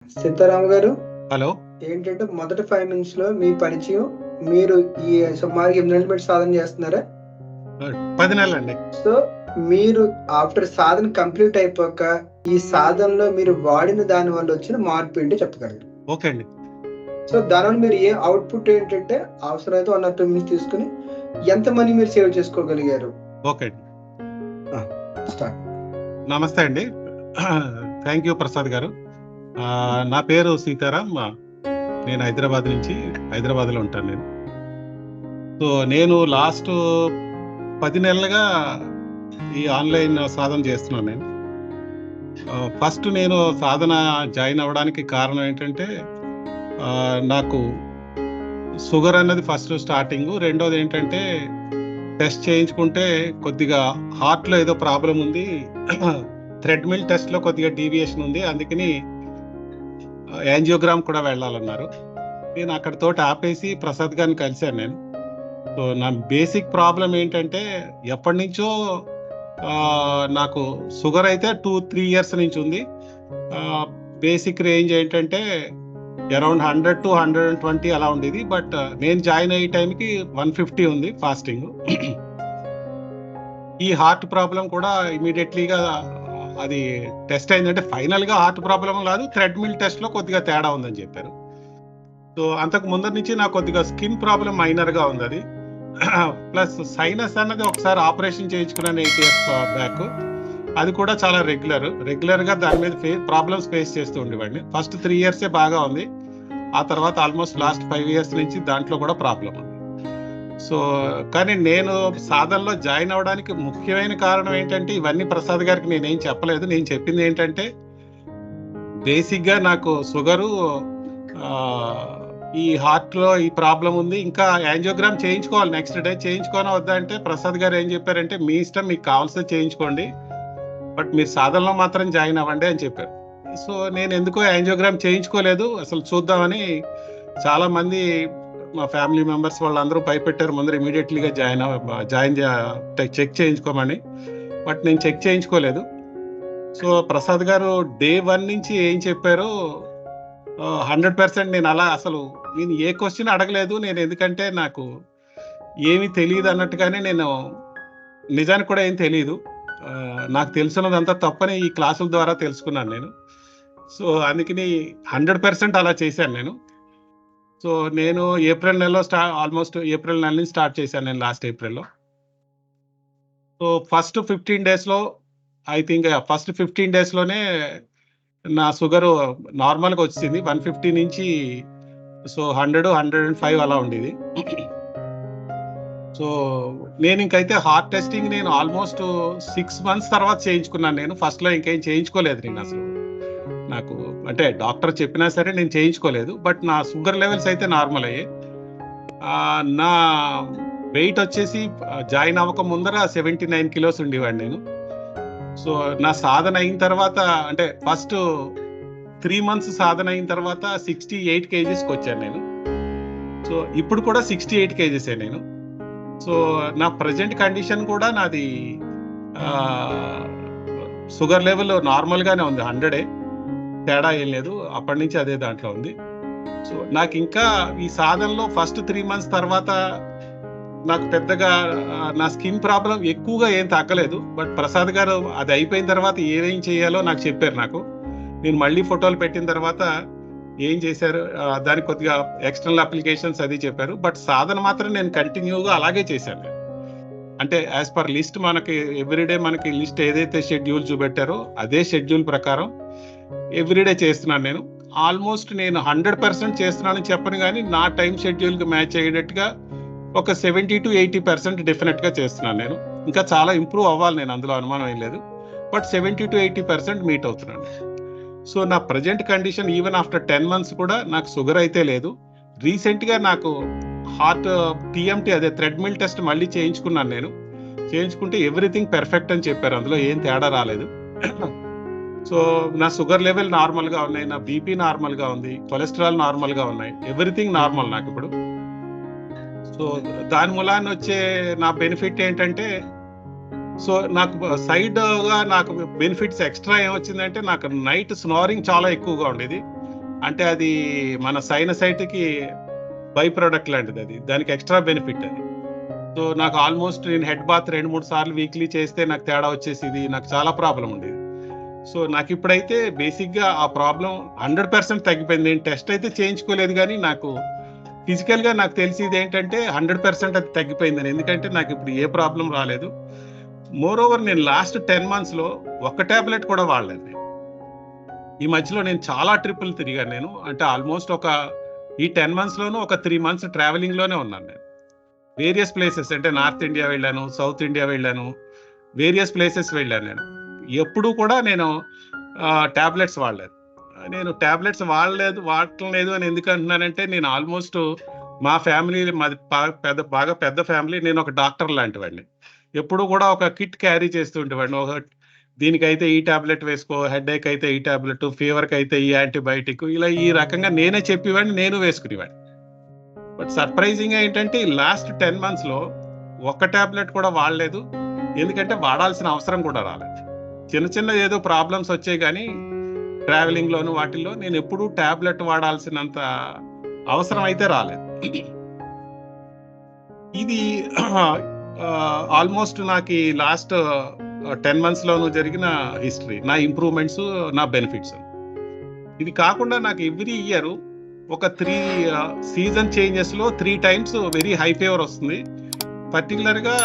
సీతారాం గారు, హలో. ఏంటంటే మొదటి 5 మినిట్స్‌లో మీ పరిచయం, మీరు ఈ సుమారుగా 8 నెలలు బట్టి సాధన చేస్తున్నారా? 10 నెలలండి. సో, మీరు ఆఫ్టర్ సాధన కంప్లీట్ అయిపోక, ఈ సాధనలో మీరు వాడిన దాని వల్ల వచ్చిన మార్పు ఏంటో చెప్పగలరు? ఓకే అండి. సో, దానివల్ల మీరు ఏ అవుట్‌పుట్ ఏంటంటే, అవసరమైతే 1 ఆర్ 2 మినిట్స్ తీసుకొని, ఎంత మనీ మీరు సేవ్ చేసుకోగలిగారు? ఓకే అండి. ఆ! స్టార్ట్. నమస్తే అండి. థ్యాంక్ యూ ప్రసాద్ గారు. నా పేరు సీతారాం. నేను హైదరాబాద్‌లో ఉంటాను నేను. సో, నేను లాస్ట్ 10 నెలలుగా ఈ ఆన్‌లైన్ సాధన చేస్తున్నాను నేను. ఫస్ట్ నేను సాధన జాయిన్ అవ్వడానికి కారణం ఏంటంటే, నాకు షుగర్ అన్నది ఫస్ట్ స్టార్టింగు. రెండోది ఏంటంటే, టెస్ట్ చేయించుకుంటే కొద్దిగా హార్ట్‌లో ఏదో ప్రాబ్లమ్ ఉంది. థ్రెడ్‌మిల్ టెస్ట్‌లో కొద్దిగా డీవియేషన్ ఉంది. అందుకని యాంజియోగ్రామ్ కూడా వెళ్ళాలన్నారు. నేను అక్కడితోటి ఆపేసి ప్రసాద్ గారిని కలిశాను నేను. సో, నా బేసిక్ ప్రాబ్లమ్ ఏంటంటే, ఎప్పటినుంచో నాకు షుగర్ అయితే 2-3 ఇయర్స్ నుంచి ఉంది. బేసిక్ రేంజ్ ఏంటంటే అరౌండ్ 100-120 అలా ఉండేది. బట్ నేను జాయిన్ అయ్యే టైంకి 150 ఉంది ఫాస్టింగ్. ఈ హార్ట్ ప్రాబ్లం కూడా ఇమీడియట్లీగా అది టెస్ట్ అయిందంటే ఫైనల్గా హార్ట్ ప్రాబ్లం కాదు, థ్రెడ్మిల్ టెస్ట్లో కొద్దిగా తేడా ఉందని చెప్పారు. సో అంతకు ముందర నుంచి నాకు కొద్దిగా స్కిన్ ప్రాబ్లం మైనర్గా ఉంది అది. ప్లస్ సైనస్ అన్నది ఒకసారి ఆపరేషన్ చేయించుకున్నాను 8 ఇయర్స్ బ్యాక్. అది కూడా చాలా రెగ్యులర్గా దాని మీద ప్రాబ్లమ్స్ ఫేస్ చేస్తూ ఉండేవాడిని. ఫస్ట్ 3 ఇయర్సే బాగా ఉంది. ఆ తర్వాత ఆల్మోస్ట్ లాస్ట్ 5 ఇయర్స్ నుంచి దాంట్లో కూడా ప్రాబ్లం ఉంది. సో కానీ నేను సాధనలో జాయిన్ అవ్వడానికి ముఖ్యమైన కారణం ఏంటంటే, ఇవన్నీ ప్రసాద్ గారికి నేనేం చెప్పలేదు. నేను చెప్పింది ఏంటంటే, బేసిక్గా నాకు షుగరు, ఈ హార్ట్లో ఈ ప్రాబ్లం ఉంది, ఇంకా యాంజియోగ్రామ్ చేయించుకోవాలి నెక్స్ట్ డే. చేయించుకోనా వద్దా అంటే ప్రసాద్ గారు ఏం చెప్పారంటే, మీ ఇష్టం, మీకు కావాల్సింది చేయించుకోండి, బట్ మీరు సాధనలో మాత్రం జాయిన్ అవ్వండి అని చెప్పారు. సో నేను ఎందుకో యాంజియోగ్రామ్ చేయించుకోలేదు. అసలు చూద్దామని చాలామంది మా ఫ్యామిలీ మెంబర్స్ వాళ్ళందరూ భయపెట్టారు ముందర ఇమీడియట్లీగా చెక్ చేయించుకోమని. బట్ నేను చెక్ చేయించుకోలేదు. సో ప్రసాద్ గారు డే 1 నుంచి ఏం చెప్పారో 100% నేను అలా అసలు నేను ఏ క్వశ్చన్ అడగలేదు. నేను ఎందుకంటే నాకు ఏమీ తెలియదు అన్నట్టుగానే, నేను నిజానికి కూడా ఏం తెలియదు. నాకు తెలుసున్నదంతా తప్పని ఈ క్లాసుల ద్వారా తెలుసుకున్నాను నేను. సో అందుకని 100% అలా చేశాను నేను. సో నేను ఏప్రిల్ నెలలో ఆల్మోస్ట్ ఏప్రిల్ నెల నుంచి స్టార్ట్ చేశాను నేను, లాస్ట్ ఏప్రిల్లో. సో ఫస్ట్ 15 డేస్లో ఐ థింక్ ఫస్ట్ 15 డేస్లోనే నా షుగరు నార్మల్గా వచ్చింది. 150 నుంచి సో 100-105 అలా ఉండేది. సో నేను ఇంకైతే హార్ట్ టెస్టింగ్ నేను ఆల్మోస్ట్ 6 మంత్స్ తర్వాత చేయించుకున్నాను నేను. ఫస్ట్లో ఇంకేం చేయించుకోలేదు నేను అసలు. నాకు అంటే డాక్టర్ చెప్పినా సరే నేను చేయించుకోలేదు. బట్ నా షుగర్ లెవెల్స్ అయితే నార్మల్ అయ్యాయి. నా వెయిట్ వచ్చేసి జాయిన్ అవ్వక ముందర 79 కిలోస్ ఉండేవాడిని నేను. సో నా సాధన అయిన తర్వాత, అంటే ఫస్ట్ 3 మంత్స్ సాధన అయిన తర్వాత 68 కేజీస్కి వచ్చాను నేను. సో ఇప్పుడు కూడా 68 కేజీసే నేను. సో నా ప్రజెంట్ కండిషన్ కూడా నాది షుగర్ లెవెల్ నార్మల్గానే ఉంది, 100 తేడా ఏం లేదు. అప్పటి నుంచి అదే దాంట్లో ఉంది. సో నాకు ఇంకా ఈ సాధనలో ఫస్ట్ 3 మంత్స్ తర్వాత నాకు పెద్దగా నా స్కిన్ ప్రాబ్లం ఎక్కువగా ఏం తగ్గలేదు. బట్ ప్రసాద్ గారు అది అయిపోయిన తర్వాత ఏమేం చేయాలో నాకు చెప్పారు. నాకు నేను మళ్ళీ ఫోటోలు పెట్టిన తర్వాత ఏం చేశారు, దానికి కొద్దిగా ఎక్స్టర్నల్ అప్లికేషన్స్ అది చెప్పారు. బట్ సాధన మాత్రం నేను కంటిన్యూగా అలాగే చేశాను. అంటే యాజ్ పర్ లిస్ట్, మనకి ఎవ్రీడే మనకి లిస్ట్ ఏదైతే షెడ్యూల్ చూపెట్టారో అదే షెడ్యూల్ ప్రకారం ఎవ్రీడే చేస్తున్నాను నేను. ఆల్మోస్ట్ నేను 100% చేస్తున్నానని చెప్పను, కానీ నా టైం షెడ్యూల్కి మ్యాచ్ అయ్యేటట్టుగా ఒక 70-80% డెఫినెట్గా చేస్తున్నాను నేను. ఇంకా చాలా ఇంప్రూవ్ అవ్వాలి నేను, అందులో అనుమానం ఏం లేదు. బట్ 70-80% మీట్ అవుతున్నాను. సో నా present condition even after 10 months కూడా నాకు షుగర్ అయితే లేదు. రీసెంట్గా నాకు హార్ట్ టీఎంటీ, అదే థ్రెడ్మిల్ టెస్ట్ మళ్ళీ చేయించుకున్నాను నేను. చేయించుకుంటే ఎవ్రీథింగ్ పెర్ఫెక్ట్ అని చెప్పారు, అందులో ఏం తేడా రాలేదు. సో నా షుగర్ లెవెల్ నార్మల్గా ఉన్నాయి, నా బీపీ నార్మల్గా ఉంది, కొలెస్ట్రాల్ నార్మల్గా ఉన్నాయి, ఎవ్రీథింగ్ నార్మల్ నాకు ఇప్పుడు. సో దాని మూలాన వచ్చే నా బెనిఫిట్ ఏంటంటే, సో నాకు సైడ్గా నాకు బెనిఫిట్స్ ఎక్స్ట్రా ఏమొచ్చిందంటే, నాకు నైట్ స్నోరింగ్ చాలా ఎక్కువగా ఉండేది. అంటే అది మన సైనసైటికి బై ప్రొడక్ట్ లాంటిది, అది దానికి ఎక్స్ట్రా బెనిఫిట్ అది. సో నాకు ఆల్మోస్ట్ నేను హెడ్ బాత్ 2-3 సార్లు వీక్లీ చేస్తే నాకు తేడా వచ్చేసింది, నాకు చాలా ప్రాబ్లం ఉండేది. సో నాకు ఇప్పుడైతే బేసిక్గా ఆ ప్రాబ్లం 100% తగ్గిపోయింది. నేను టెస్ట్ అయితే చేయించుకోలేదు, కానీ నాకు ఫిజికల్గా నాకు తెలిసింది ఏంటంటే 100% అది తగ్గిపోయిందని. ఎందుకంటే నాకు ఇప్పుడు ఏ ప్రాబ్లం రాలేదు. మోర్ ఓవర్ నేను లాస్ట్ 10 monthsలో ఒక్క టాబ్లెట్ కూడా వాడలేదు. ఈ మధ్యలో నేను చాలా ట్రిప్పులు తిరిగాను నేను. అంటే ఆల్మోస్ట్ ఈ 10 monthsలోనూ ఒక 3 months ట్రావెలింగ్లోనే ఉన్నాను నేను. వేరియస్ ప్లేసెస్, అంటే నార్త్ ఇండియా వెళ్ళాను, సౌత్ ఇండియా వెళ్ళాను, వేరియస్ ప్లేసెస్ వెళ్ళాను నేను. ఎప్పుడు కూడా నేను టాబ్లెట్స్ వాడలేదు. నేను టాబ్లెట్స్ వాడటం లేదు అని ఎందుకు అంటున్నానంటే, నేను ఆల్మోస్ట్ మా ఫ్యామిలీ, మాది బాగా పెద్ద ఫ్యామిలీ. నేను ఒక డాక్టర్ లాంటి వాడిని. ఎప్పుడు కూడా ఒక కిట్ క్యారీ చేస్తూ ఉండేవాడిని. దీనికైతే ఈ టాబ్లెట్ వేసుకో, హెడేక్ అయితే ఈ టాబ్లెట్, ఫీవర్కి అయితే ఈ యాంటీబయాటిక్, ఇలా ఈ రకంగా నేనే చెప్పేవాడిని, నేను వేసుకునేవాడిని. బట్ సర్ప్రైజింగ్ ఏంటంటే ఈ లాస్ట్ 10 monthsలో ఒక్క టాబ్లెట్ కూడా వాడలేదు. ఎందుకంటే వాడాల్సిన అవసరం కూడా రాలేదు. చిన్న ఏదో ప్రాబ్లమ్స్ వచ్చాయి, కానీ ట్రావెలింగ్లోను వాటిల్లో నేను ఎప్పుడూ టాబ్లెట్ వాడాల్సినంత అవసరం అయితే రాలేదు. ఇది ఆల్మోస్ట్ నాకు ఈ లాస్ట్ 10 monthsలోనూ జరిగిన హిస్టరీ, నా ఇంప్రూవ్మెంట్స్, నా బెనిఫిట్స్. ఇది కాకుండా నాకు ఎవ్రీ ఇయర్ ఒక 3 సీజన్ చేంజెస్లో 3 times వెరీ హై ఫీవర్ వస్తుంది. పర్టికులర్గా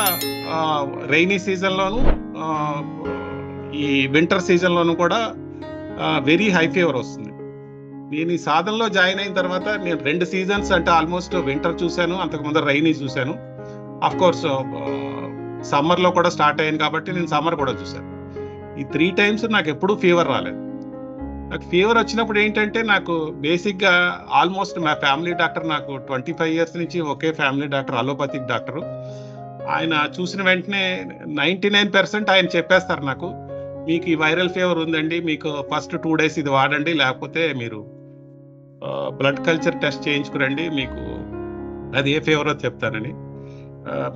రైనీ సీజన్లోను, ఈ వింటర్ సీజన్లోను కూడా వెరీ హై ఫీవర్ వస్తుంది. నేను ఈ సాధనలో జాయిన్ అయిన తర్వాత నేను 2 seasons, అంటే ఆల్మోస్ట్ వింటర్ చూశాను, అంతకుముందు రైనీ చూశాను. అఫ్ కోర్స్ సమ్మర్లో కూడా స్టార్ట్ అయ్యాను కాబట్టి నేను సమ్మర్ కూడా చూశాను. ఈ 3 times నాకు ఎప్పుడూ ఫీవర్ రాలేదు. నాకు ఫీవర్ వచ్చినప్పుడు ఏంటంటే, నాకు బేసిక్గా ఆల్మోస్ట్ మా ఫ్యామిలీ డాక్టర్, నాకు 25 years నుంచి ఒకే ఫ్యామిలీ డాక్టర్, అలోపతిక్ డాక్టరు. ఆయన చూసిన వెంటనే 99% ఆయన చెప్పేస్తారు నాకు, మీకు ఈ వైరల్ ఫీవర్ ఉందండి, మీకు ఫస్ట్ 2 days ఇది వాడండి, లేకపోతే మీరు బ్లడ్ కల్చర్ టెస్ట్ చేయించుకురండి, మీకు అది ఏ ఫీవరో చెప్తానని.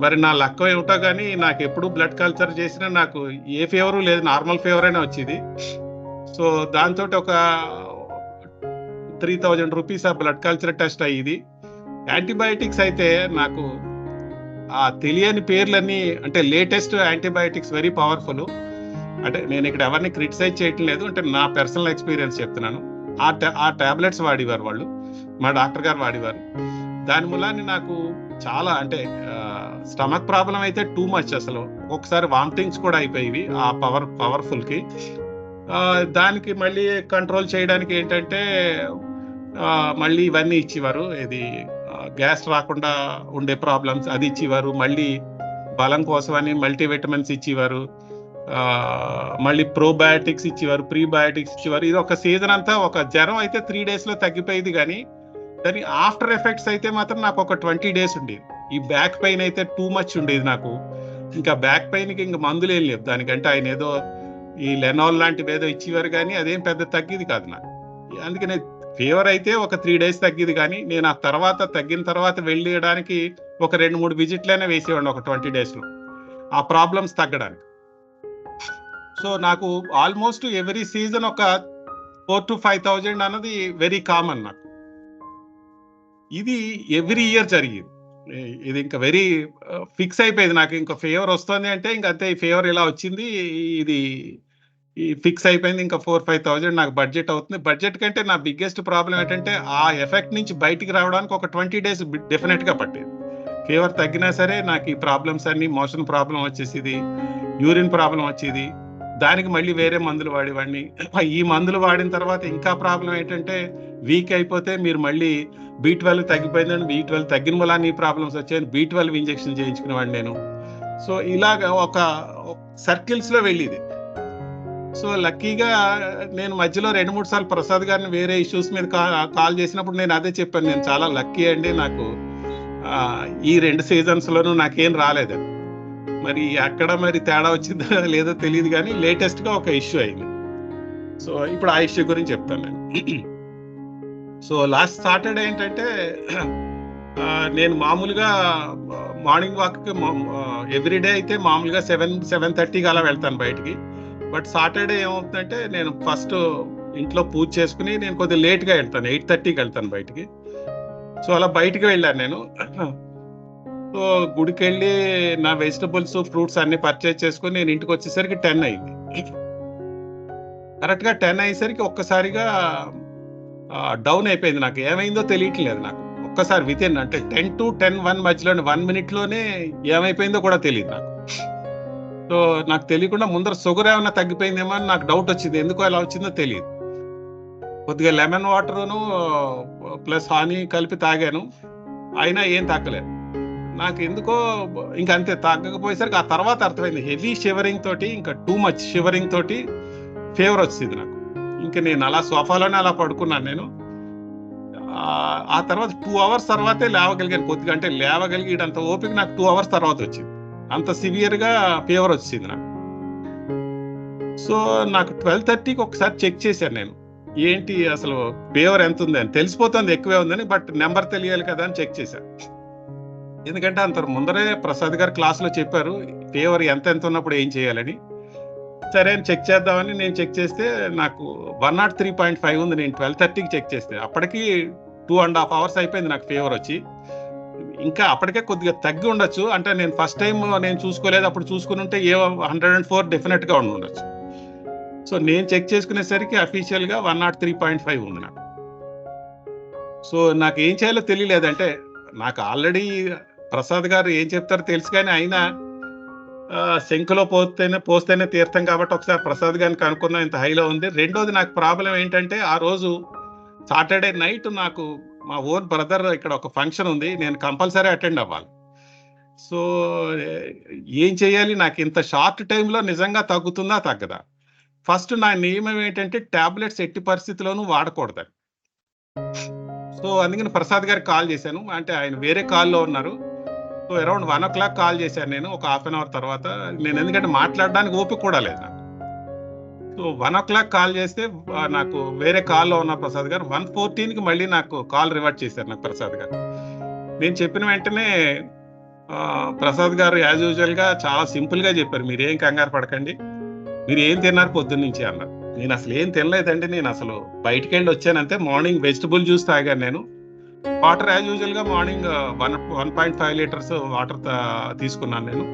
మరి నా లక్ ఏమిటో కానీ నాకు ఎప్పుడు బ్లడ్ కల్చర్ చేసినా నాకు ఏ ఫీవరు లేదు, నార్మల్ ఫీవర్ అయినా వచ్చేది. సో దాంతో ఒక 3000 rupees ఆ బ్లడ్ కల్చర్ టెస్ట్ అయ్యింది. యాంటీబయాటిక్స్ అయితే నాకు ఆ తెలియని పేర్లన్నీ, అంటే లేటెస్ట్ యాంటీబయాటిక్స్, వెరీ పవర్ఫుల్. అంటే నేను ఇక్కడ ఎవరిని క్రిటిసైజ్ చేయటం లేదు, అంటే నా పర్సనల్ ఎక్స్పీరియన్స్ చెప్తున్నాను. ఆ టాబ్లెట్స్ వాడేవారు వాళ్ళు, మా డాక్టర్ గారు వాడేవారు. దాని మూలాన్ని నాకు చాలా, అంటే స్టమక్ ప్రాబ్లం అయితే టూ మచ్, అసలు ఒకసారి వామిటింగ్స్ కూడా అయిపోయేవి ఆ పవర్ఫుల్కి. దానికి మళ్ళీ కంట్రోల్ చేయడానికి ఏంటంటే మళ్ళీ ఇవన్నీ ఇచ్చేవారు, ఇది గ్యాస్ రాకుండా ఉండే ప్రాబ్లమ్స్ అది ఇచ్చేవారు, మళ్ళీ బలం కోసమని మల్టీవిటమిన్స్ ఇచ్చేవారు, మళ్ళీ ప్రోబయాటిక్స్ ఇచ్చేవారు, ప్రీబయాటిక్స్ ఇచ్చేవారు. ఇది ఒక సీజన్ అంతా, ఒక జ్వరం అయితే 3 daysలో తగ్గిపోయేది, కానీ దాని ఆఫ్టర్ ఎఫెక్ట్స్ అయితే మాత్రం నాకు ఒక 20 days ఉండేది. ఈ బ్యాక్ పెయిన్ అయితే టూ మచ్ ఉండేది నాకు. ఇంకా బ్యాక్ పెయిన్కి ఇంకా మందులు ఏం లేవు, దానికంటే ఆయన ఏదో ఈ లెనాల్ లాంటివి ఏదో ఇచ్చేవారు, కానీ అదేం పెద్ద తగ్గేది కాదు నాకు. అందుకనే ఫీవర్ అయితే ఒక 3 days తగ్గేది, కానీ నేను ఆ తర్వాత తగ్గిన తర్వాత వెళ్ళడానికి ఒక 2-3 విజిట్లైనా వేసేవాడిని ఒక 20 daysలో ఆ ప్రాబ్లమ్స్ తగ్గడానికి. సో నాకు ఆల్మోస్ట్ ఎవ్రీ సీజన్ ఒక 4,000 to 5,000 అన్నది వెరీ కామన్ నాకు. ఇది ఎవ్రీ ఇయర్ జరిగింది. ఇది ఇంకా వెరీ ఫిక్స్ అయిపోయింది నాకు. ఇంకా ఫీవర్ వస్తుంది అంటే ఇంక అంతే, ఈ ఫీవర్ ఇలా వచ్చింది, ఇది ఫిక్స్ అయిపోయింది. ఇంకా 4,000-5,000 నాకు బడ్జెట్ అవుతుంది. బడ్జెట్ కంటే నా బిగ్గెస్ట్ ప్రాబ్లం ఏంటంటే, ఆ ఎఫెక్ట్ నుంచి బయటికి రావడానికి ఒక 20 days డెఫినెట్గా పట్టేది. ఫీవర్ తగ్గినా సరే నాకు ఈ ప్రాబ్లమ్స్ అన్ని, మోషన్ ప్రాబ్లం వచ్చేసింది, యూరిన్ ప్రాబ్లం వచ్చేది, దానికి మళ్ళీ వేరే మందులు వాడేవాడిని. ఈ మందులు వాడిన తర్వాత ఇంకా ప్రాబ్లం ఏంటంటే, వీక్ అయిపోతే మీరు మళ్ళీ B12 తగ్గిపోయిందని, B12 తగ్గిన వల్ల ఈ ప్రాబ్లమ్స్ వచ్చాయని B12 ఇంజెక్షన్ చేయించుకునేవాడిని నేను. సో ఇలాగ ఒక సర్కిల్స్లో వెళ్ళేది. సో లక్కీగా నేను మధ్యలో 2-3 సార్లు ప్రసాద్ గారిని వేరే ఇష్యూస్ మీద కాల్ చేసినప్పుడు నేను అదే చెప్పాను, నేను చాలా లక్కీ అండి, నాకు ఈ 2 seasonsలోనూ నాకేం రాలేదని. మరి అక్కడ మరి తేడా వచ్చిందో లేదో తెలియదు, కానీ లేటెస్ట్గా ఒక ఇష్యూ అయింది. సో ఇప్పుడు ఆ ఇష్యూ గురించి చెప్తాను నేను. సో లాస్ట్ సాటర్డే ఏంటంటే, నేను మామూలుగా మార్నింగ్ వాక్కి ఎవ్రీడే అయితే మామూలుగా 7-7:30 అలా వెళ్తాను బయటికి. బట్ సాటర్డే ఏమవుతుందంటే, నేను ఫస్ట్ ఇంట్లో పూజ చేసుకుని నేను కొద్దిగా లేట్గా వెళ్తాను, 8:30కి వెళ్తాను బయటికి. సో అలా బయటికి వెళ్ళాను నేను. సో గుడికి వెళ్ళి నా వెజిటబుల్స్ ఫ్రూట్స్ అన్ని పర్చేజ్ చేసుకుని నేను ఇంటికి వచ్చేసరికి 10 అయింది. కరెక్ట్గా 10 అయ్యేసరికి ఒక్కసారిగా డౌన్ అయిపోయింది. నాకు ఏమైందో తెలియట్లేదు. నాకు ఒక్కసారి వితిన్ అంటే 10 to 10:01 మధ్యలోనే 1 minute-లోనే ఏమైపోయిందో కూడా తెలియదు నాకు. సో నాకు తెలియకుండా ముందర షుగర్ ఏమైనా తగ్గిపోయిందేమో అని నాకు డౌట్ వచ్చింది. ఎందుకో ఎలా వచ్చిందో తెలియదు. కొద్దిగా లెమన్ వాటరును ప్లస్ హనీ కలిపి తాగాను, అయినా ఏం తగ్గలేదు. నాకు ఎందుకో ఇంక అంతే, తగ్గకపోయేసరికి ఆ తర్వాత అర్థమైంది హెవీ షివరింగ్ తోటి, ఇంకా టూ మచ్ షివరింగ్ తోటి ఫీవర్ వచ్చింది నాకు. ఇంకా నేను అలా సోఫాలోనే అలా పడుకున్నాను నేను. ఆ తర్వాత 2 hours తర్వాతే లేవగలిగాను కొద్దిగా, అంటే లేవగలిగేటంత ఓపిక నాకు 2 hours తర్వాత వచ్చింది. అంత సివియర్గా ఫీవర్ వచ్చింది నాకు. సో నాకు 12:30కి ఒకసారి చెక్ చేశాను నేను, ఏంటి అసలు ఫీవర్ ఎంత ఉంది అని. తెలిసిపోతుంది ఎక్కువే ఉందని, బట్ నెంబర్ తెలియాలి కదా అని చెక్ చేశాను. ఎందుకంటే అంత ముందరే ప్రసాద్ గారు క్లాస్లో చెప్పారు ఫీవర్ ఎంత ఉన్నప్పుడు ఏం చేయాలని. సరే అని చెక్ చేద్దామని నేను చెక్ చేస్తే నాకు 103.5 ఉంది. నేను 12:30కి చెక్ చేస్తే అప్పటికి 2.5 hours అయిపోయింది నాకు ఫీవర్ వచ్చి. ఇంకా అప్పటికే కొద్దిగా తగ్గి ఉండొచ్చు, అంటే నేను ఫస్ట్ టైం నేను చూసుకోలేదు, అప్పుడు చూసుకుని ఉంటే 104 డెఫినెట్గా ఉండి ఉండొచ్చు. సో నేను చెక్ చేసుకునేసరికి అఫీషియల్గా 103.5 ఉంది నాకు. సో నాకు ఏం చేయాలో తెలియలేదంటే, నాకు ఆల్రెడీ ప్రసాద్ గారు ఏం చెప్తారో తెలుసు, కానీ అయినా శంకులో పోస్తేనే తీర్థం కాబట్టి ఒకసారి ప్రసాద్ గారిని కనుక్కుందాం, ఇంత హైలో ఉంది. రెండోది నాకు ప్రాబ్లం ఏంటంటే, ఆ రోజు సాటర్డే నైట్ నాకు మా ఓన్ బ్రదర్ ఇక్కడ ఒక ఫంక్షన్ ఉంది, నేను కంపల్సరీ అటెండ్ అవ్వాలి. సో ఏం చేయాలి, నాకు ఇంత షార్ట్ టైంలో నిజంగా తగ్గుతుందా తగ్గదా? ఫస్ట్ నా నియమం ఏంటంటే టాబ్లెట్స్ ఎట్టి పరిస్థితిలోనూ వాడకూడదని. సో అందుకని ప్రసాద్ గారికి కాల్ చేశాను, అంటే ఆయన వేరే కాల్లో ఉన్నారు. సో అరౌండ్ 1 o'clock కాల్ చేశాను నేను, ఒక 1/2 hour తర్వాత. నేను ఎందుకంటే మాట్లాడడానికి ఓపిక కూడా లేదు నాకు. సో 1 o'clock కాల్ చేస్తే నాకు వేరే కాల్లో ఉన్న ప్రసాద్ గారు 1:14కి మళ్ళీ నాకు కాల్ రివర్ట్ చేశారు నాకు ప్రసాద్ గారు. నేను చెప్పిన వెంటనే ప్రసాద్ గారు యాజ్ యూజువల్గా చాలా సింపుల్గా చెప్పారు, మీరేం కంగారు పడకండి, మీరు ఏం తిన్నారు పొద్దున్న నుంచి అన్నారు. నేను అసలు ఏం తినలేదండి, నేను అసలు బయటికి వెళ్ళి వచ్చానంతే. మార్నింగ్ వెజిటబుల్ జ్యూస్ తాగాను నేను. వాటర్ యాజ్ యూజువల్గా మార్నింగ్ 1.5 liters వాటర్ తీసుకున్నాను నేను.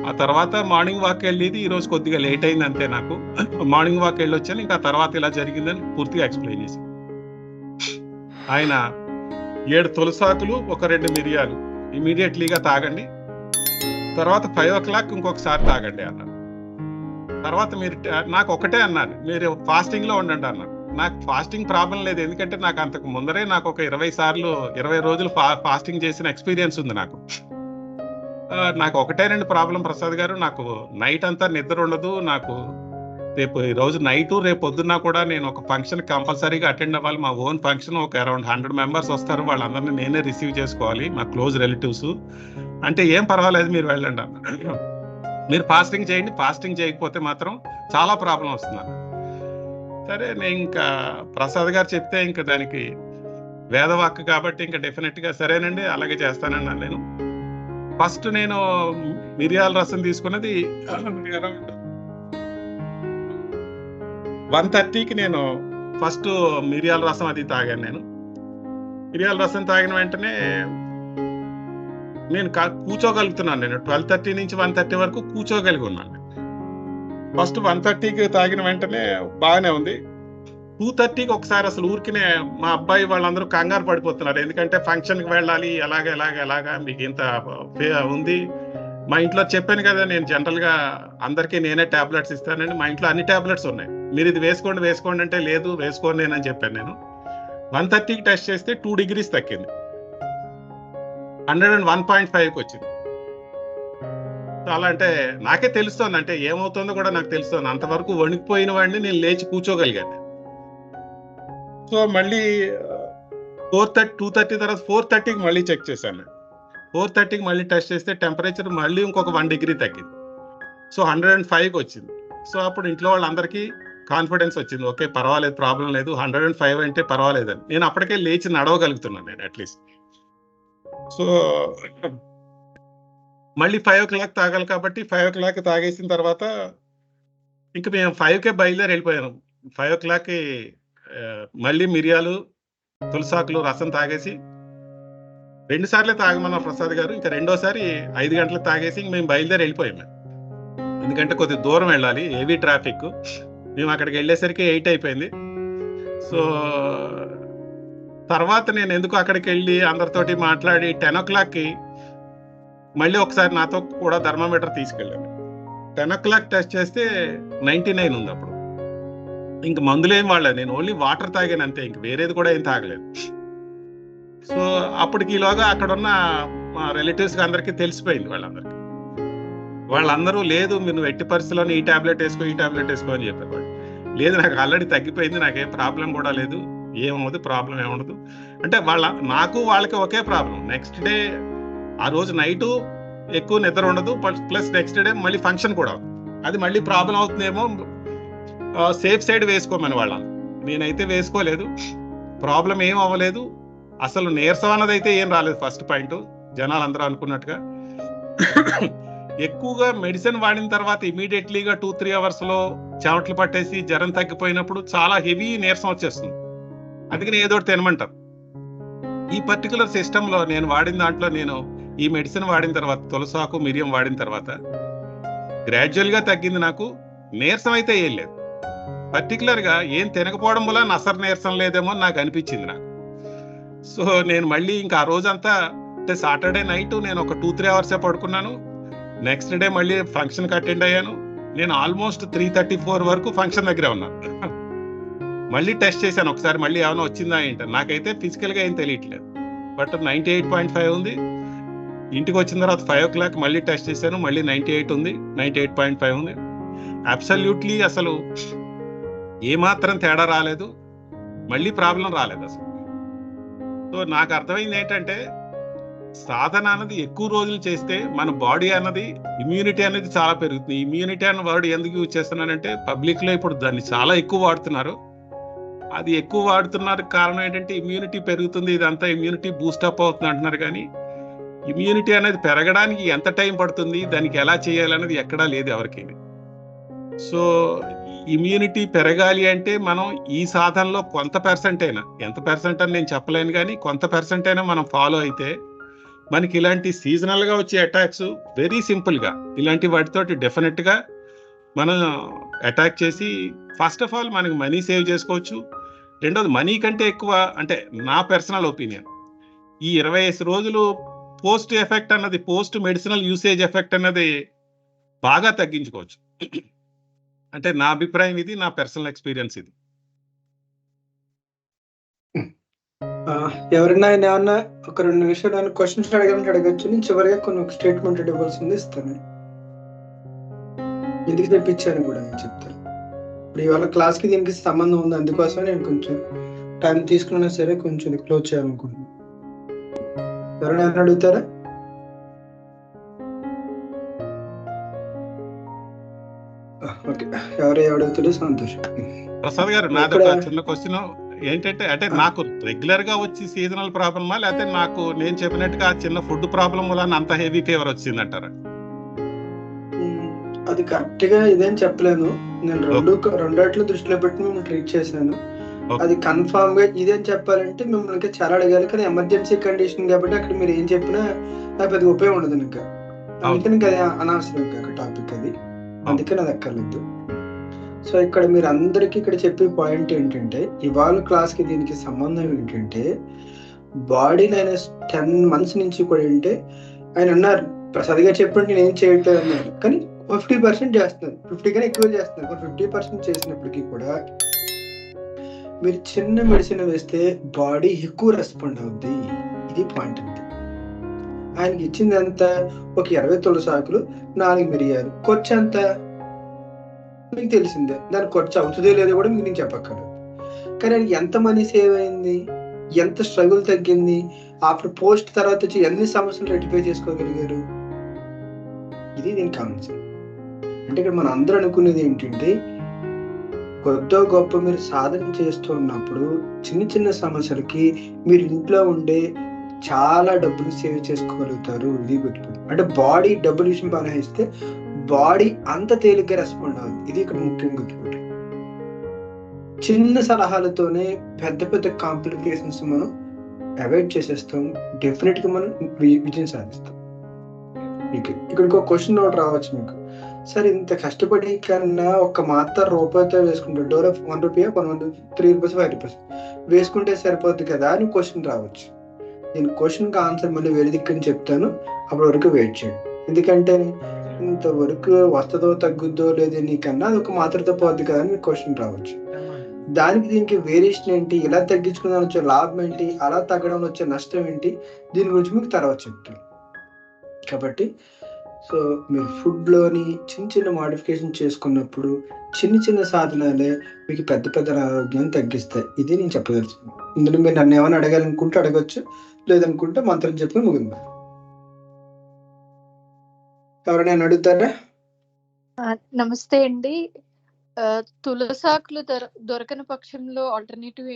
ఆ తర్వాత మార్నింగ్ వాక్ వెళ్ళేది ఈరోజు కొద్దిగా లేట్ అయింది అంతే నాకు. మార్నింగ్ వాక్ వెళ్ళి వచ్చాను, ఇంకా తర్వాత ఇలా జరిగిందని పూర్తిగా ఎక్స్ప్లెయిన్ చేశాను. ఆయన 7 తులసాకులు, ఒక 2 మిరియాలు ఇమీడియట్లీగా తాగండి, తర్వాత 5 o'clock ఇంకొకసారి తాగండి అన్నారు. తర్వాత మీరు నాకు ఒకటే అన్నారు, మీరు ఫాస్టింగ్లో ఉండండి అన్నారు. నాకు ఫాస్టింగ్ ప్రాబ్లం లేదు, ఎందుకంటే నాకు అంతకు ముందరే నాకు ఒక 20 రోజులు ఫాస్టింగ్ చేసిన ఎక్స్పీరియన్స్ ఉంది నాకు. నాకు ఒకటే 2 ప్రాబ్లం ప్రసాద్ గారు, నాకు నైట్ అంతా నిద్ర ఉండదు. నాకు ఈరోజు నైటు రేపు పొద్దున్న కూడా నేను ఒక ఫంక్షన్ కంపల్సరీగా అటెండ్ అవ్వాలి. మా ఓన్ ఫంక్షన్, ఒక అరౌండ్ 100 members వస్తారు, వాళ్ళందరినీ నేనే రిసీవ్ చేసుకోవాలి, మా క్లోజ్ రిలేటివ్స్. అంటే ఏం పర్వాలేదు మీరు వెళ్ళండి అన్నారు. మీరు ఫాస్టింగ్ చేయండి, ఫాస్టింగ్ చేయకపోతే మాత్రం చాలా ప్రాబ్లం వస్తుంది. సరే నేను ఇంకా ప్రసాద్ గారు చెప్తే ఇంకా దానికి వేదవాక్కు కాబట్టి ఇంకా డెఫినెట్గా సరేనండి అలాగే చేస్తానన్నాను నేను. ఫస్ట్ నేను మిరియాల రసం తీసుకున్నది అరౌండ్ 1:30కి నేను ఫస్ట్ మిరియాల రసం అది తాగాను నేను. మిరియాల రసం తాగిన వెంటనే నేను కూర్చోగలుగుతున్నాను. నేను 12:30 నుంచి 1:30 వరకు కూర్చోగలిగి ఉన్నాను. ఫస్ట్ 1:30కి తాగిన వెంటనే బాగానే ఉంది. 2:30కి ఒకసారి అసలు ఊరికినే మా అబ్బాయి వాళ్ళందరూ కంగారు పడిపోతున్నారు, ఎందుకంటే ఫంక్షన్కి వెళ్ళాలి, ఎలాగా మీకు ఇంత ఉంది. మా ఇంట్లో చెప్పాను కదా, నేను జనరల్గా అందరికీ నేనే టాబ్లెట్స్ ఇస్తానండి, మా ఇంట్లో అన్ని టాబ్లెట్స్ ఉన్నాయి, మీరు ఇది వేసుకోండి అంటే లేదు వేసుకోండి నేనని చెప్పాను నేను. 1:30కి టెస్ట్ చేస్తే 2 degrees తగ్గింది, 101.5కి వచ్చింది. అలా అంటే నాకే తెలుస్తుంది, అంటే ఏమవుతుందో కూడా నాకు తెలుస్తుంది. అంతవరకు వణికిపోయిన వాడిని నేను లేచి కూర్చోగలిగాను. సో మళ్ళీ 2:30 తర్వాత 4:30కి మళ్ళీ చెక్ చేశాను. 4:30కి మళ్ళీ టెస్ట్ చేస్తే టెంపరేచర్ మళ్ళీ ఇంకొక 1 degree తగ్గింది. సో 105కి వచ్చింది. సో అప్పుడు ఇంట్లో వాళ్ళందరికీ కాన్ఫిడెన్స్ వచ్చింది, ఓకే పర్వాలేదు, ప్రాబ్లం లేదు, 105 అంటే పర్వాలేదని. నేను అప్పటికే లేచి నడవగలుగుతున్నాను నేను అట్లీస్ట్. సో మళ్ళీ 5 o'clock తాగాలి కాబట్టి 5 o'clock తాగేసిన తర్వాత ఇంక మేము 5కే బయలుదేరి వెళ్ళిపోయాను. 5 o'clockకి మళ్ళీ మిరియాలు, తులసాకులు రసం తాగేసి 2 సార్లే తాగమన్న ప్రసాద్ గారు. ఇంకా రెండోసారి 5 గంటలకు తాగేసి మేము బయలుదేరి వెళ్ళిపోయాం మేము. ఎందుకంటే కొద్దిగా దూరం వెళ్ళాలి, హెవీ ట్రాఫిక్. మేము అక్కడికి వెళ్ళేసరికి 8 అయిపోయింది. సో తర్వాత నేను ఎందుకు అక్కడికి వెళ్ళి అందరితోటి మాట్లాడి 10 o'clockకి మళ్ళీ ఒకసారి నాతో కూడా థర్మామీటర్ తీసుకెళ్ళాను. 10 o'clock టెస్ట్ చేస్తే 99 ఉంది. అప్పుడు ఇంక మందులు ఏం వాడలేదు, నేను ఓన్లీ వాటర్ తాగాను అంతే, ఇంక వేరేది కూడా ఏం తాగలేదు. సో అప్పటికి ఈలోగా అక్కడ ఉన్న మా రిలేటివ్స్కి అందరికీ తెలిసిపోయింది. వాళ్ళందరూ లేదు మీరు ఎట్టి పరిస్థితుల్లో ఈ టాబ్లెట్ వేసుకో అని చెప్పేవాడు. లేదు నాకు ఆల్రెడీ తగ్గిపోయింది, నాకేం ప్రాబ్లం కూడా లేదు, ఏమవుతుంది ప్రాబ్లం ఏముండదు అంటే నాకు వాళ్ళకి ఒకే ప్రాబ్లం. నెక్స్ట్ డే ఆ రోజు నైటు ఎక్కువ నిద్ర ఉండదు, ప్లస్ నెక్స్ట్ డే మళ్ళీ ఫంక్షన్ కూడా అది మళ్ళీ ప్రాబ్లం అవుతుందేమో, సేఫ్ సైడ్ వేసుకోమని వాళ్ళని. నేనైతే వేసుకోలేదు, ప్రాబ్లం ఏం అవ్వలేదు, అసలు నీరసం అన్నది అయితే ఏం రాలేదు. ఫస్ట్ పాయింట్ జనాలు అందరూ అనుకున్నట్టుగా. ఎక్కువగా మెడిసిన్ వాడిన తర్వాత ఇమీడియట్లీగా 2-3 అవర్స్లో చెమటలు పట్టేసి జ్వరం తగ్గిపోయినప్పుడు చాలా హెవీ నీరసం వచ్చేస్తుంది. అందుకని ఏదో ఒకటి తినమంటారు. ఈ పర్టికులర్ సిస్టంలో నేను వాడిన దాంట్లో నేను ఈ మెడిసిన్ వాడిన తర్వాత తులసాకు మిరియం వాడిన తర్వాత గ్రాడ్యువల్గా తగ్గింది. నాకు నీరసం అయితే ఏం లేదు. పర్టికులర్గా ఏం తినకపోవడం వల్ల నసర నీరసం లేదేమో నాకు అనిపించింది నాకు. సో నేను మళ్ళీ ఇంకా ఆ రోజంతా అంటే సాటర్డే నైట్ నేను ఒక 2-3 అవర్సే పడుకున్నాను. నెక్స్ట్ డే మళ్ళీ ఫంక్షన్కి అటెండ్ అయ్యాను. నేను ఆల్మోస్ట్ 3:34 వరకు ఫంక్షన్ దగ్గరే ఉన్నాను. మళ్ళీ టెస్ట్ చేశాను ఒకసారి, మళ్ళీ ఏమైనా వచ్చిందా ఏంటో. నాకైతే ఫిజికల్గా ఏం తెలియట్లేదు, బట్ 98.5 ఉంది. ఇంటికి వచ్చిన తర్వాత 5 o'clock మళ్ళీ టెస్ట్ చేశాను, మళ్ళీ 98 ఉంది, 98.5 ఉంది. అబ్సల్యూట్లీ అసలు ఏమాత్రం తేడా రాలేదు, మళ్ళీ ప్రాబ్లం రాలేదు అసలు. సో నాకు అర్థమైంది ఏంటంటే సాధన అన్నది ఎక్కువ రోజులు చేస్తే మన బాడీ అన్నది ఇమ్యూనిటీ అనేది చాలా పెరుగుతుంది. ఇమ్యూనిటీ అన్న వర్డ్ ఎందుకు యూజ్ చేస్తున్నానంటే పబ్లిక్లో ఇప్పుడు దాన్ని చాలా ఎక్కువ వాడుతున్నారు. అది ఎక్కువ వాడుతున్నారు కారణం ఏంటంటే ఇమ్యూనిటీ పెరుగుతుంది, ఇదంతా ఇమ్యూనిటీ బూస్టప్ అవుతుంది అంటున్నారు. కానీ ఇమ్యూనిటీ అనేది పెరగడానికి ఎంత టైం పడుతుంది, దానికి ఎలా చేయాలనేది ఎక్కడా లేదు ఎవరికి. సో ఇమ్యూనిటీ పెరగాలి అంటే మనం ఈ సాధనలో కొంత పర్సెంట్ అయినా, ఎంత పర్సెంట్ అని నేను చెప్పలేను కానీ కొంత పర్సెంట్ అయినా మనం ఫాలో అయితే మనకి ఇలాంటి సీజనల్గా వచ్చే అటాక్స్ వెరీ సింపుల్గా ఇలాంటి వాటితోటి డెఫినెట్గా మనం అటాక్ చేసి ఫస్ట్ ఆఫ్ ఆల్ మనకి మనీ సేవ్ చేసుకోవచ్చు. రెండోది మనీ కంటే ఎక్కువ అంటే నా పర్సనల్ ఒపీనియన్, ఈ 25 రోజులు పోస్ట్ ఎఫెక్ట్ అన్నది, పోస్ట్ మెడిసినల్ యూసేజ్ ఎఫెక్ట్ అన్నది బాగా తగ్గించుకోవచ్చు. అంటే నా అభిప్రాయం ఇది, నా పర్సనల్ ఎక్స్పీరియన్స్ ఇది. ఎవరైనా ఆయన ఏమన్నా ఒక 2 నిమిషాలు ఆయన క్వశ్చన్స్ అడగాలంటే అడగచ్చు. నేను చివరిగా కొన్ని ఒక స్టేట్మెంట్ ఇవ్వాల్సింది ఇస్తాను. ఎందుకు తెప్పించాను కూడా నేను చెప్తాను. ఇప్పుడు ఇవాళ క్లాస్కి దీనికి సంబంధం ఉంది, అందుకోసమే నేను కొంచెం టైం తీసుకున్నా సరే కొంచెం క్లోజ్ చేయాలనుకుంటున్నాను. ఎవరైనా ఏమైనా అడుగుతారా? ఓకే, ఎవరు అడుగుతారో సంతోషం. ప్రసాద్ గారు నాది ఒక చిన్న క్వశ్చన్ ఏంటంటే, అంటే నాకు రెగ్యులర్ గా వచ్చి సీజనల్ ప్రాబ్లమా లేకపోతే నాకు నేను చెప్పినట్టుగా చిన్న ఫుడ్ ప్రాబ్లం వల్ల అంత హెవీ ఫీవర్ వచ్చింది అంటారా? అది కరెక్ట్ గా ఇదేం చెప్పలేను. నేను రెండాట్లో దృష్టిలో పెట్టి మిమ్మల్ని ట్రీట్ చేశాను. అది కన్ఫామ్ గా ఇదేం చెప్పాలంటే మిమ్మల్ని చాలా అడగాలి, కానీ ఎమర్జెన్సీ కండిషన్ కాబట్టి అక్కడ మీరు ఏం చెప్పినా నాకు పెద్ద ఉపయోగం ఉండదు ఇంకా. అందుకని అది అనవసరం ఇంకా టాపిక్ అది, అందుకని అది అక్కర్లేదు. సో ఇక్కడ మీరు అందరికి ఇక్కడ చెప్పే పాయింట్ ఏంటంటే ఇవాళ క్లాస్ కి దీనికి సంబంధం ఏంటంటే బాడీని ఆయన 10 months నుంచి కూడా ఏంటే ఆయన అన్నారు ప్రసాద్ గారు చెప్పండి నేను ఏం చేయట్లేదు అన్నారు, కానీ 50% చేస్తున్నారు, 50 కన్నా ఎక్కువ చేస్తున్నారు. 50% చేసినప్పటికీ కూడా మీరు చిన్న మెడిసిన్ వేస్తే బాడీ ఎక్కువ రెస్పాండ్ అవుద్ది. ఇది పాయింట్ అంతే. ఆయనకి ఇచ్చింది ఎంత, ఒక 20 తులసాకులు, 4 మిరియాలు, ఖర్చు ఎంత మీకు తెలిసిందే. దాని ఖర్చు అవుతుందో లేదో కూడా మీకు నేను చెప్పక్కర్లేదు. కానీ ఆయనకి ఎంత మనీ సేవ్ అయింది, ఎంత స్ట్రగుల్ తగ్గింది, ఆఫ్టర్ పోస్ట్ తర్వాత వచ్చి ఎన్ని సమస్యలు రెక్టిఫై చేసుకోగలిగారు, ఇది నేను కామెంట్స్. అంటే ఇక్కడ మనం అందరూ అనుకునేది ఏంటంటే కొద్దో గొప్ప మీరు సాధన చేస్తూ ఉన్నప్పుడు చిన్న చిన్న సమస్యలకి మీరు ఇంట్లో ఉండే చాలా డబ్బులు సేవ్ చేసుకోగలుగుతారు. ఇది పెట్టుకుని అంటే బాడీ డబ్బులు విషయం పనిస్తే బాడీ అంత తేలిగ్గా రెస్పాండ్ అవుతుంది. ఇది ఇక్కడ ముఖ్యంగా గుర్తుపెట్టు. చిన్న సలహాలతోనే పెద్ద పెద్ద కాంప్లికేషన్స్ మనం అవాయిడ్ చేసేస్తాం. డెఫినెట్ గా మనం విజయం సాధిస్తాం. ఇక్కడ ఒక క్వశ్చన్ ఒకటి రావచ్చు మీకు, సరే ఇంత కష్టపడి కన్నా ఒక మాత్ర రూపాయితో వేసుకుంటే door of 1 rupee 3 rupees 5 rupees వేసుకుంటే సరిపోద్ది కదా అని క్వశ్చన్ రావచ్చు. నేను క్వశ్చన్కి ఆన్సర్ మళ్ళీ వేరే దిక్కుని చెప్తాను, అప్పటి వరకు వెయిట్ చేయండి. ఎందుకంటే ఇంతవరకు వస్తుందో తగ్గుద్దో లేదో నీకన్నా అది ఒక మాత్రతో పోద్ది కదా అని మీకు క్వశ్చన్ రావచ్చు. దానికి దీనికి వేరియేషన్ ఏంటి, ఇలా తగ్గించుకున్న వచ్చే లాభం ఏంటి, అలా తగ్గడం వచ్చే నష్టం ఏంటి, దీని గురించి మీకు తర్వాత చెప్తాను. కాబట్టి సో మీరు ఫుడ్లోని చిన్న చిన్న మాడిఫికేషన్ చేసుకున్నప్పుడు చిన్న చిన్న సాధనాలే మీకు పెద్ద పెద్ద ఆరోగ్యాన్ని తగ్గిస్తాయి. ఇది నేను చెప్పదలుచుకున్నాను. ఇందులో మీరు నన్ను ఏమైనా అడగాలనుకుంటే అడగచ్చు, లేదనుకుంటే మంత్రం చెప్పి ముగిందా. ఎవరైనా అడుగుతారా? నమస్తే అండి. తులసాకులు దొరకని పక్షంలో ఆల్టర్నేటివ్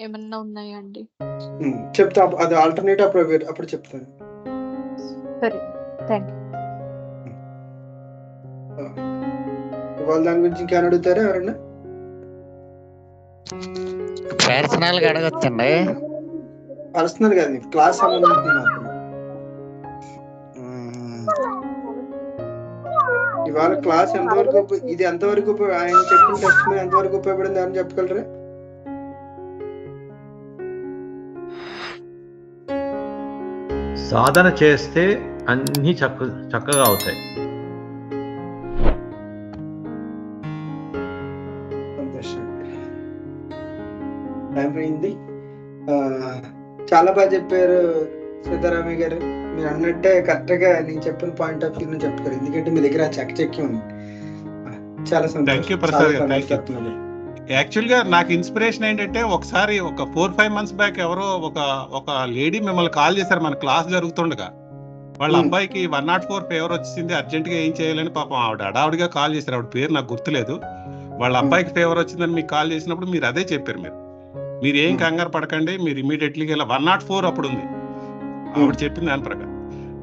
ఏమన్నా ఉన్నాయా అండి? చెప్తా, అది ఆల్టర్నేటివ్ అప్పుడు చెప్తాను. సరే, థ్యాంక్ యూ. వాళ్ళ దాని గురించి ఇంకా అడుగుతారా ఎవరన్నా? పర్సనల్ గా అడగొచ్చండి. పర్సనల్ గా క్లాస్ సంబంధించిన ఇవాళ క్లాస్ ఎంతవరకు, ఇది ఎంతవరకు ఆయన చెప్పిన టెస్ట్ మీద ఎంతవరకు ఉపయోగపడింది అని చెప్పగలరా? సాధన చేస్తే అన్ని చక్కగా అవుతాయి. చాలా బాగా చెప్పారు సీతారామయ్య గారు. మీరు అన్నట్టే కరెక్ట్ గా నేను చెప్పిన పాయింట్ ఆఫ్ వ్యూ చెప్పారు. ఎందుకంటే మీ దగ్గర చెక్ ఉంది. చాలా సంతోషం. యాక్చువల్ గా నాకు ఇన్స్పిరేషన్ ఏంటంటే, ఒకసారి ఒక 4-5 months బ్యాక్ ఎవరో ఒక లేడీ మిమ్మల్ని కాల్ చేశారు మన క్లాస్ జరుగుతుండగా. వాళ్ళ అబ్బాయికి 104 ఫీవర్ వచ్చింది, అర్జెంట్ గా ఏం చేయాలని పాపం ఆవిడ హడావుడిగా కాల్ చేశారు. ఆవిడ పేరు నాకు గుర్తులేదు. వాళ్ళ అబ్బాయికి ఫీవర్ వచ్చిందని మీకు కాల్ చేసినప్పుడు మీరు అదే చెప్పారు. మీరు ఏం కంగారు పడకండి, మీరు ఇమీడియట్లీ 104 అప్పుడు ఉంది ఆవిడ చెప్పింది దాని ప్రకారం.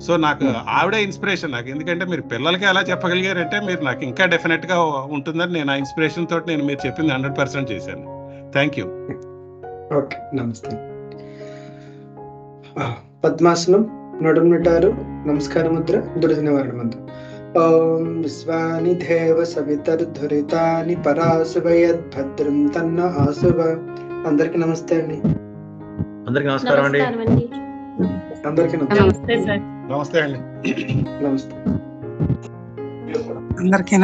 సో నాకు ఆవిడే ఇన్స్పిరేషన్ నాకు. ఎందుకంటే మీరు పిల్లలకి ఎలా చెప్పగలిగారంటే మీరు నాకు ఇంకా డెఫినెట్ గా ఉంటుందని నేను ఆ ఇన్స్పిరేషన్ తోటి నేను మీరు చెప్పింది 100% చేశాను. Thank you. ఓకే, నమస్తే. పద్మాసనం, నడుమునిటారు, నమస్కార ముద్ర, దుర్జన నివారణ మంత్రం. ఓం విశ్వాని దేవ సవితర్ధురితాని పరాశుభయద్భద్రం తన్న ఆశుభ. అందరికి నమస్తే అండి. అందరికి నమస్కారం అండి. అందరికి నమస్తే అండి. నమస్తే. అందరికీ